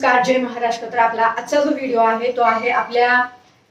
जय महाराष्ट्र। तर आपला आजचा जो व्हिडिओ आहे तो आहे आपल्या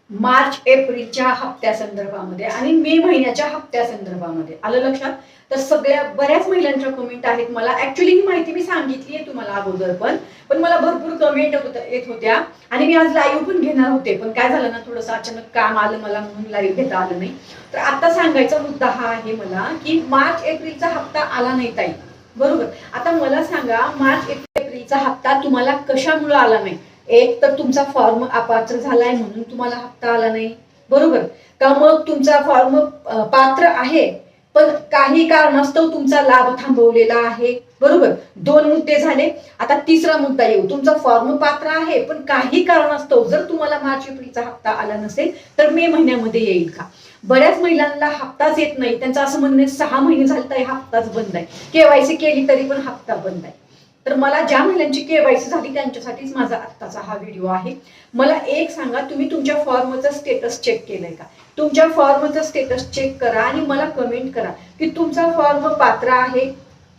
मार्च एप्रिलच्या हप्त्या संदर्भामध्ये आणि मे महिन्याच्या हप्त्या संदर्भामध्ये। आलं लक्षात? तर सगळ्या बऱ्याच महिलांच्या कमेंट आहेत। मला ऍक्च्युअली ही माहिती मी सांगितली आहे तुम्हाला अगोदर पण मला भरपूर कमेंट येत होत्या आणि मी आज लाईव्ह पण घेणार होते, पण काय झालं ना, थोडंसं अचानक काम आलं मला म्हणून लाईव्ह घेता आलं नाही। तर आता सांगायचा मुद्दा हा आहे मला की मार्च एप्रिलचा हप्ता आला नाही ताई, बरोबर? आता मला सांगा, मार्च एप्रिलचा हप्ता तुम्हाला कशामुळे आला नाही? एक तर तुमचा फॉर्म अपात्र झालाय म्हणून तुम्हाला हप्ता आला नाही, बरोबर? का मग तुमचा फॉर्म पात्र आहे पण काही कारणास्तव तुमचा लाभ थांबवलेला आहे, बरोबर? दोन मुद्दे झाले। आता तिसरा मुद्दा येऊ, तुमचा फॉर्म पात्र आहे पण काही कारणास्तव जर तुम्हाला मार्च एप्रिलचा हप्ता आला नसेल तर मे महिन्यामध्ये येईल का? बऱ्याच महिलांना हप्ताच येत नाही, त्यांचं असं म्हणणं 6 महिने झाले तरी हप्ताच बंद आहे, केवायसी केली तरी पण हप्ता बंद आहे। तर मला ज्या महिलांची केवायसी झाली त्यांच्यासाठीच माझा आत्ताचा हा व्हिडिओ आहे। मला एक सांगा, तुम्ही तुमच्या फॉर्मचं स्टेटस चेक केलंय का? तुमच्या फॉर्मचं स्टेटस चेक करा आणि मला कमेंट करा की तुमचा फॉर्म पात्र आहे,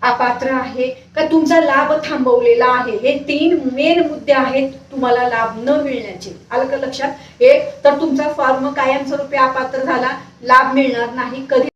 अपात्र आहे का तुमचा लाभ थांबवलेला आहे। हे 3 मेन मुद्दे आहेत तुम्हाला लाभ न मिळण्याचे। आलं का लक्षात? एक तर तुमचा फॉर्म कायमस्वरूपी अपात्र झाला, लाभ मिळणार नाही कधी।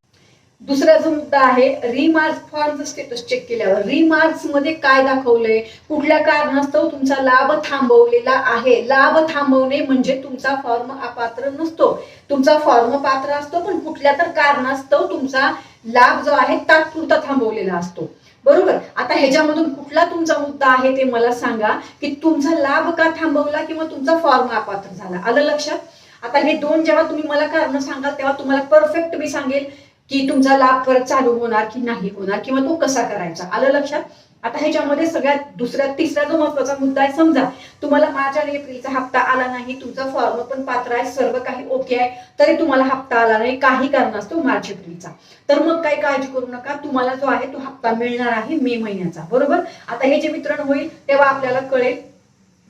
दुसरा जो मुद्दा आहे, रिमार्क्स फॉर्मचं स्टेटस चेक केल्यावर रिमार्क्स मध्ये काय दाखवलंय, कुठल्या कारणास्तव तुमचा लाभ थांबवलेला आहे। लाभ थांबवणे म्हणजे तुमचा फॉर्म अपात्र नसतो, तुमचा फॉर्म पात्र असतो पण कुठल्या तर कारणास्तव तुमचा लाभ जो आहे तात्पुरता थांबवलेला असतो, बरोबर? आता ह्याच्यामधून कुठला तुमचा मुद्दा आहे ते मला सांगा की तुमचा लाभ का थांबवला किंवा तुमचा फॉर्म अपात्र झाला। आलं लक्षात? आता हे दोन जेव्हा तुम्ही मला कारण सांगाल तेव्हा तुम्हाला परफेक्ट मी सांगेल की तुमचा लाभ परत चालू होणार की नाही होणार किंवा तो कसा करायचा। आलं लक्षात? आता ह्याच्यामध्ये सगळ्यात तिसरा जो महत्वाचा मुद्दा आहे, समजा तुम्हाला मार्च आणि एप्रिलचा हप्ता आला नाही, तुमचा फॉर्म पण पात्र आहे, सर्व काही ओके आहे, तरी तुम्हाला हप्ता आला नाही काही कारणास्तव मार्च एप्रिलचा, तर मग काही काळजी करू नका, तुम्हाला जो आहे तो हप्ता मिळणार आहे मे महिन्याचा, बरोबर? आता हे जे वितरण होईल तेव्हा आपल्याला कळेल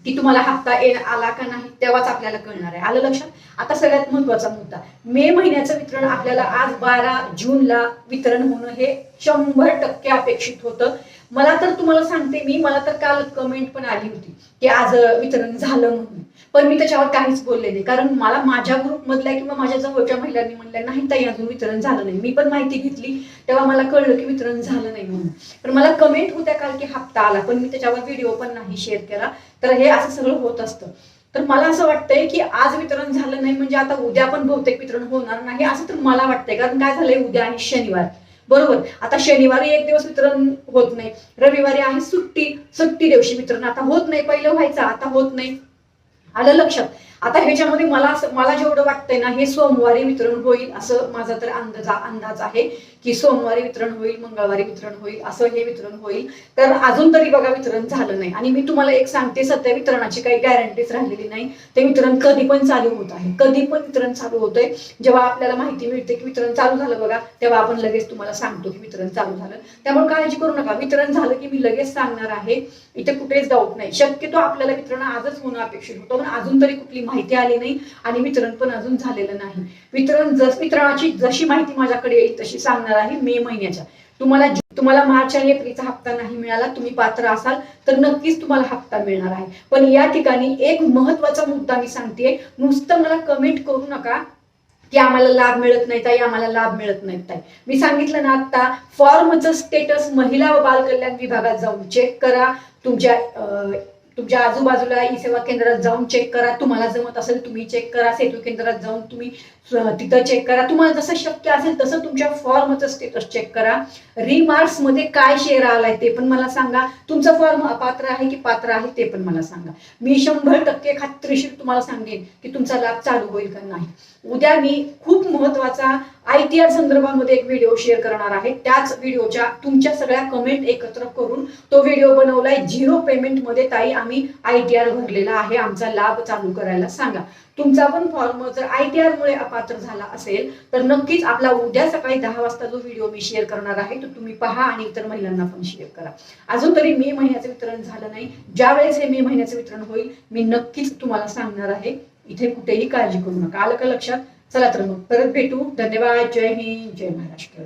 की तुम्हाला हप्ता आला का नाही, तेव्हाच आपल्याला कळणार आहे। आलं लक्षात? आता सगळ्यात महत्वाचा मुद्दा, मे महिन्याचं वितरण आपल्याला आज 12 जूनला वितरण होणं हे 100% अपेक्षित होतं। मला तर तुम्हाला सांगते मी, मला तर काल कमेंट पण आली होती की आज वितरण झालं म्हणून, पण मी त्याच्यावर काहीच बोलले नाही, कारण मला माझ्या ग्रुप मधल्या किंवा माझ्या जवळच्या महिलांनी म्हणलं नाही ताई अजून वितरण झालं नाही। मी पण माहिती घेतली तेव्हा मला कळलं की वितरण झालं नाही म्हणून, पण मला कमेंट होत्या काल की हप्ता आला, पण मी त्याच्यावर व्हिडिओ पण नाही शेअर केला। तर हे असं सगळं होत असतं। तर मला असं वाटतंय की आज वितरण झालं नाही म्हणजे आता उद्या पण बहुतेक वितरण होणार नाही असं तर मला वाटतंय, कारण काय झालंय, उद्या आहे शनिवार, बरोबर? आता शनिवारी एक दिवस वितरण होत नाही, रविवारी आहे सुट्टी दिवशी वितरण आता होत नाही, पहिलं व्हायचं आता होत नाही। आलं लक्षात? आता ह्याच्यामध्ये मला जेवढं वाटतंय ना, हे सोमवारी वितरण होईल असं माझा तर अंदाज आहे की सोमवारी वितरण होईल, मंगळवारी वितरण होईल, असं हे वितरण होईल। तर अजून तरी बघा वितरण झालं नाही आणि मी तुम्हाला एक सांगते, सध्या वितरणाची काही गॅरंटीच राहिलेली नाही, ते वितरण कधी पण चालू होत आहे, कधी पण वितरण चालू होतंय। जेव्हा आपल्याला माहिती मिळते की वितरण चालू झालं बघा, तेव्हा आपण लगेच तुम्हाला सांगतो की वितरण चालू झालं। त्यामुळे काळजी करू नका, वितरण झालं की मी लगेच सांगणार आहे, इथे कुठेच डाऊट नाही। शक्यतो आपल्याला वितरण आजच होणं अपेक्षित होतं, पण अजून तरी कुठली माहिती आली नाही आणि वितरण पण अजून झालेलं नाही। वितरणाची जशी माहिती माझ्याकडे येईल तशी सांगणार आहे मे महिन्याच्या। तुम्हाला मार्च आणि एप्रिलचा हप्ता नाही मिळाला, तुम्ही पात्र असाल तर नक्कीच तुम्हाला हप्ता मिळणार आहे। पण या ठिकाणी एक महत्वाचा मुद्दा मी सांगते, नुसतं मला कमेंट करू नका की आम्हाला लाभ मिळत नाही ताई, आम्हाला लाभ मिळत नाही ताई। मी सांगितलं ना आता, फॉर्मचं स्टेटस महिला व बाल कल्याण विभागात जाऊन चेक करा, तुमच्या आजूबाजूला ई सेवा केंद्रात जाऊन चेक करा, तुम्हाला जमत असेल तुम्ही चेक करा, सेतू केंद्रात जाऊन तुम्ही तिथं चेक करा, तुम्हाला जसं शक्य असेल तसं तुमच्या फॉर्मचं स्टेटस चेक करा। रिमार्क्स मध्ये काय शेअर आलाय ते पण मला सांगा, तुमचा फॉर्म अपात्र आहे की पात्र आहे ते पण मला सांगा। मी 100% खात्रीशीर तुम्हाला सांगेन की तुमचा लाभ चालू होईल का नाही। उद्या मी खूप महत्वाचा ITR संदर्भामध्ये एक व्हिडिओ शेअर करणार आहे, त्याच व्हिडिओच्या तुमच्या सगळ्या कमेंट एकत्र करून तो व्हिडिओ बनवलाय। 0 पेमेंट मध्ये ताई आम्ही ITR भरलेला आहे, आमचा लाभ चालू करायला सांगा। तुमचा पण फॉर्म जर ITR मुळे अपात्र झाला असेल तर नक्कीच आपला उद्या सकाळी 10 वाजता जो व्हिडिओ मी शेअर करणार आहे तो तुम्ही पहा आणि इतर महिलांना पण शेअर करा। अजून तरी मे महिन्याचं वितरण झालं नाही, ज्या वेळेस हे मे महिन्याचं वितरण होईल मी नक्कीच तुम्हाला सांगणार आहे, इथे कुठेही काळजी करू नका। आलं का लक्षात? चला तर मग परत भेटू, धन्यवाद, जय हिंद, जय महाराष्ट्र।